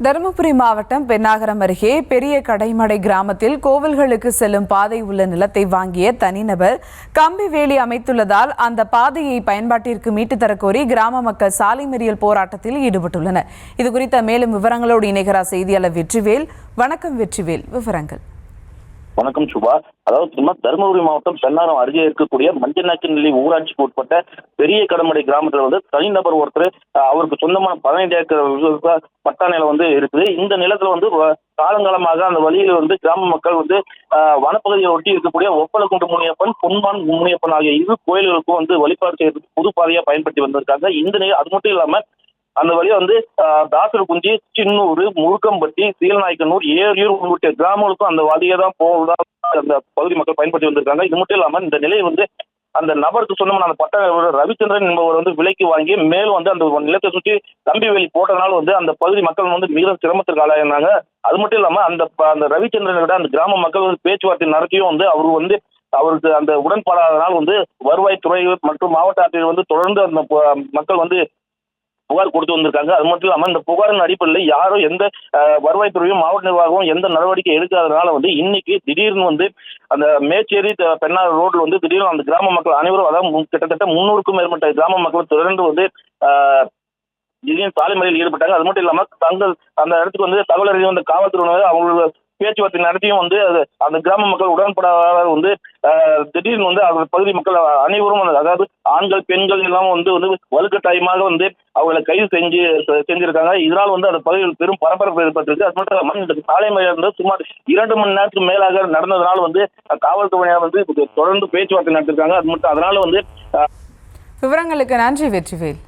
தருமபுரி மாவட்டம் பென்னாகரம் அருகே பெரிய கடைமடை கிராமத்தில் கோவில்களுக்கு செல்லும் பாதை உள்ள நிலத்தை வாங்கிய தனிநபர் கம்பி வேலி அமைத்துள்ளதால் அந்த பாதையை பயன்பாட்டிற்கு மீட்டு தரக்கோரி கிராம மக்கள் சாலை மறியல் போராட்டத்தில் ஈடுபட்டுள்ளனர். இதுகுறித்த மேலும் விவரங்களோடு இணைகிறார் செய்தியாளர் வெற்றிவேல். வணக்கம் வெற்றிவேல், விவரங்கள். வணக்கம் சுபா. அதாவது தருமபுரி மாவட்டம் பென்னாகரம் அருகே இருக்கக்கூடிய மஞ்சநாக்கிநிலை ஊராட்சிக்கு உட்பட்ட பெரிய கடமடை கிராமத்துல தனிநபர் ஒருத்தர் அவருக்கு சொந்தமான 15 ஏக்கர் பட்டா நிலம் இருக்குது. இந்த நிலத்துல காலங்காலமாக அந்த வழியில கிராம மக்கள் வனப்பகுதியை ஒட்டி இருக்கக்கூடிய ஒப்பலக்குண்டு முனியப்பன், பொன்மான் முனியப்பன் ஆகிய இரு கோயில்களுக்கும் வழிபாடு செய்யறதுக்கு புது பாதையா பயன்படுத்தி வந்திருக்காங்க. அது மட்டும் இல்லாம அந்த வழியை தாசர் குஞ்சி, சின்னூர், முருக்கம்பட்டி, சீலநாயக்கனூர், ஏரியூர் உள்ளிட்ட கிராமங்களுக்கும் அந்த வழியை தான் போவதா அந்த பகுதி மக்கள் பயன்படுத்தி வந்திருக்காங்க. இது மட்டும் இல்லாம இந்த நிலையை அந்த நபருக்கு சொந்தமான அந்த பட்ட ரவிச்சந்திரன் என்பவர் விலைக்கு வாங்கி மேலும் அந்த நிலத்தை சுற்றி கம்பி வேலி போட்டதனால அந்த பகுதி மக்கள் மிக சிரமத்திற்கு ஆளாயிருந்தாங்க. அது மட்டும் இல்லாம அந்த ரவிச்சந்திரனை விட அந்த கிராம மக்கள் பேச்சுவார்த்தை நடத்தியும் அவருக்கு அந்த உடன்பாடாதனால் வருவாய்த்துறை மற்றும் மாவட்ட ஆட்சியர் தொடர்ந்து அந்த மக்கள் புகார் கொடுத்து வந்திருக்காங்க. அது மட்டும் இல்லாம இந்த புகாரின் அடிப்படையில் யாரும் எந்த வருவாய்த்துறையும் மாவட்ட நிர்வாகமும் எந்த நடவடிக்கை எடுக்காதனால இன்னைக்கு திடீர்னு அந்த மேச்சேரி பெண்ணாறு ரோட்ல திடீர்னு அந்த கிராம மக்கள் அனைவரும், அதாவது கிட்டத்தட்ட 300க்கும் மேற்பட்ட கிராம மக்கள் தொடர்ந்து திடீர்னு சாலை மறியலில் ஈடுபட்டாங்க. அது மட்டும் இல்லாம தங்கள் அந்த இடத்துக்கு தகவல் அறிவு வந்த காவல்துறையினர் அவங்களோட பேச்சுவார்த்தை நடத்தியும் அந்த கிராம மக்கள் உடன்படாத திடீர்னு அந்த பகுதி மக்கள் அனைவரும், அதாவது ஆண்கள் பெண்கள் எல்லாம் வலுக்கட்டாயமாக அவங்களை கைது செஞ்சிருக்காங்க. இதனால் அந்த பகுதியில் பெரும் பரபரப்பு ஏற்பட்டிருக்கு. அது மட்டும் இல்லாமல் இந்த சாலை மறியல் சுமார் 2 மணி நேரத்துக்கு மேலாக நடந்ததுனால காவல்துறையினர் தொடர்ந்து பேச்சுவார்த்தை நடத்திருக்காங்க. அது மட்டும் அதனால விவரங்களுக்கு நன்றி வெற்றிவேல்.